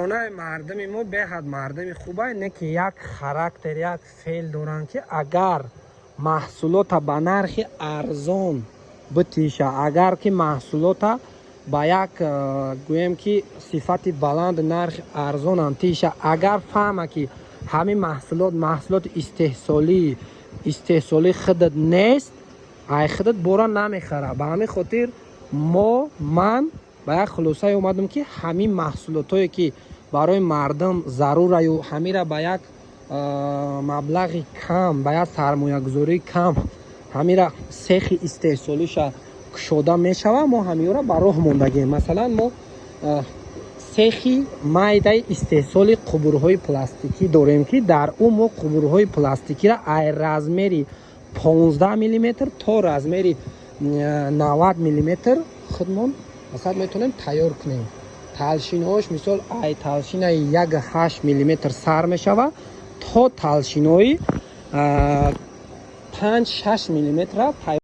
مردمی ما بهاد مردمی خوبه، نه که یک خاراکتر یک فعل دارن که اگر محصولات به نرخ ارزان بتیشه، اگر که محصولات با یک گویم که صفت بلند نرخ ارزان انتیشه، اگر فهمه که همین محصولات استحصالی خودت نیست، ای خودت برا نمیخره. به همین خاطر من به یک خلاصه اومدم که همین محصولات هایی که برای مردم ضروره و همین را به یک مبلغ کم، به یک سرمایه گذاری کم همین را سیخ استحصالیش کشوده میشوه، ما همین را به راه موندگیم. مثلا ما سیخی مایده استحصال قبورهای پلاستیکی داریم که در اون ما قبورهای پلاستیکی را ای رزمری 15 میلیمتر تا رزمری 90 میلیمتر خودمون مثلا میتونیم تیار کنیم. تلشینهاش مثال ای تلشین 1.8 میلیمتر سر میشوه تا تلشینهای 5-6 میلیمتر تیار